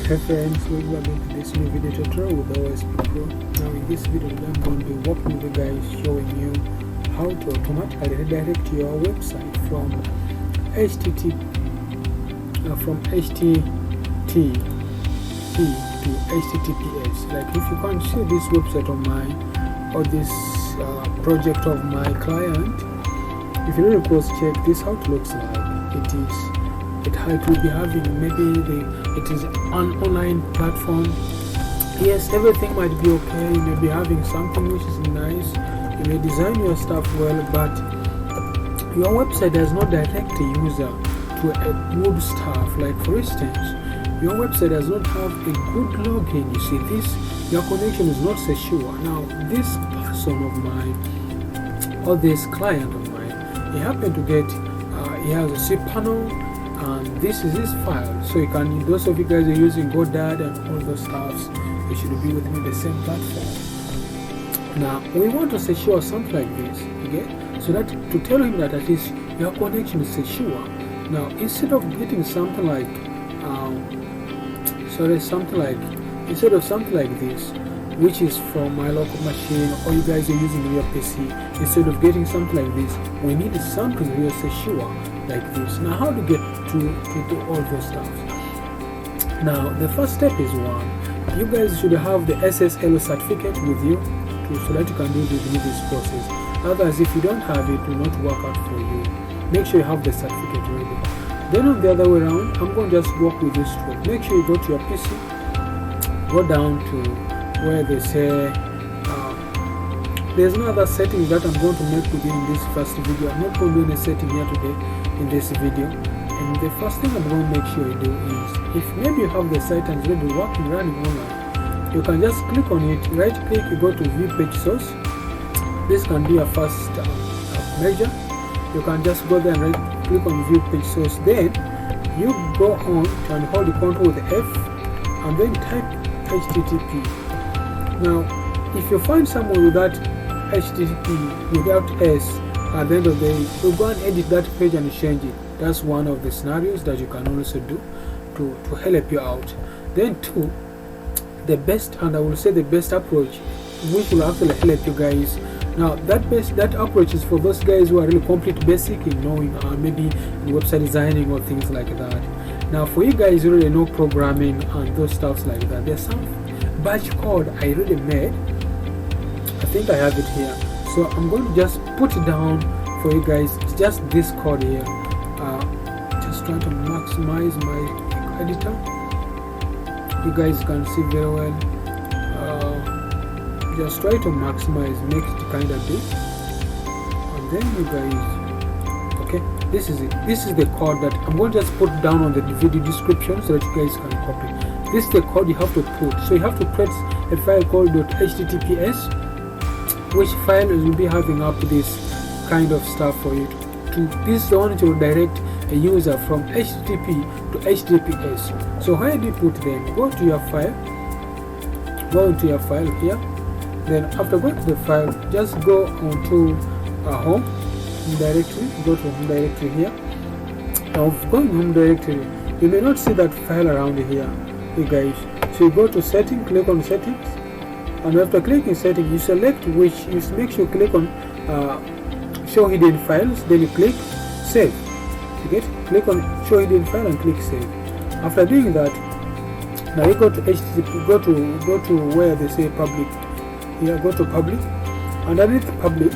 Hey friends, welcome to this new video tutorial with OSP Pro. Now in this video I'm going to be walking with you guys, showing you how to automatically redirect your website from HTTP to HTTPS. Like if you can't see this website of mine or this project of my client, if you really cross check, this how it looks like. It will be having it is an online platform. Yes, everything might be okay. You may be having something which is nice. You may design your stuff well, but your website does not direct a user to a good stuff. Like for instance, your website does not have a good login. You see this, your connection is not secure. Now this person of mine or this client of mine, he happened to get he has a cPanel, and this is his file. So you can, those of you guys are using GoDaddy and all those stuffs, you should be with me the same platform. Now we want to secure something like this, okay? So that to tell him that at least your connection is secure. Now instead of getting something like instead of something like this, which is from my local machine, or you guys are using your PC, instead of getting something like this, we need something real secure like this. Now how to get to do all those stuff? Now the first step is one, you guys should have the SSL certificate with you so that you can do this process. Otherwise, if you don't have it, it will not work out for you. Make sure you have the certificate ready. Then on the other way around, I'm going to just walk with this through. Make sure you go to your PC, go down to where they say there's no other settings that I'm going to make with you in this first video. I'm not going to do any setting here today in this video. And the first thing I'm going to make sure you do is, if maybe you have the site and it's already working, running online, you can just click on it, right click, you go to view page source. This can be a first measure. You can just go there and right click on view page source. Then you go on and hold the control with F and then type HTTP. Now if you find someone with that HTTP without S at the end of the day, you go and edit that page and change it. That's one of the scenarios that you can also do to help you out. Then two, the best, and I will say the best approach, which will actually help you guys. Now that approach is for those guys who are really complete basic in knowing maybe in website designing or things like that. Now for you guys who really know programming and those stuffs like that, there's some batch code I really made. I think I have it here, so I'm going to just put it down for you guys. It's just this code here. Just trying to maximize my editor. You guys can see very well. Just try to maximize, make it kind of big, and then you guys, okay, this is it. This is the code that I'm going to just put down on the video description so that you guys can copy. This is the code you have to put. So you have to create a file called .https, which file will be having up this kind of stuff for you. This is the one to direct a user from HTTP to HTTPS. So where do you put them? Go to your file. Go into your file here. Then after going to the file, just go onto home directory. Go to home directory here. Now going home directory, you may not see that file around here, you guys. So you go to setting, click on settings, and after clicking settings, you select which. You make sure you click on show hidden files. Then you click save. You get? Click on show hidden file and click save. After doing that, now you go to HTTP. Go to where they say public. Here, go to public. Underneath public,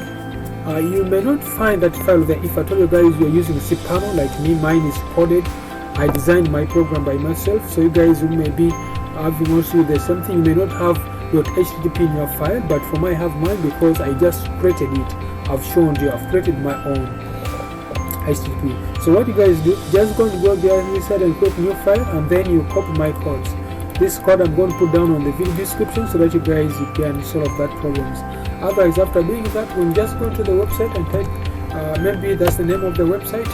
you may not find that file there. If I told you guys you're using cPanel like me, mine is coded. I designed my program by myself. So you guys who may be having also the same thing, you may not have .http in your file, but for me I have mine because I just created it. I've shown you, I've created my own HTTP. So what you guys do, just going to go there inside and create new file, and then you copy my codes. This code I'm going to put down on the video description so that you guys can solve that problems. Otherwise, after doing that, we'll just go to the website and type maybe that's the name of the website.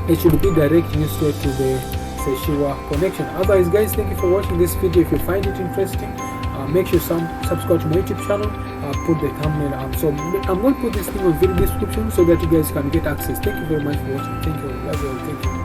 It should be directing you straight to the secure connection. Otherwise guys, thank you for watching this video. If you find it interesting, make sure subscribe to my YouTube channel, put the thumbnail up. So I'm going to put this thing on video description so that you guys can get access. Thank you very much for watching. Thank you. Love you all. Thank you.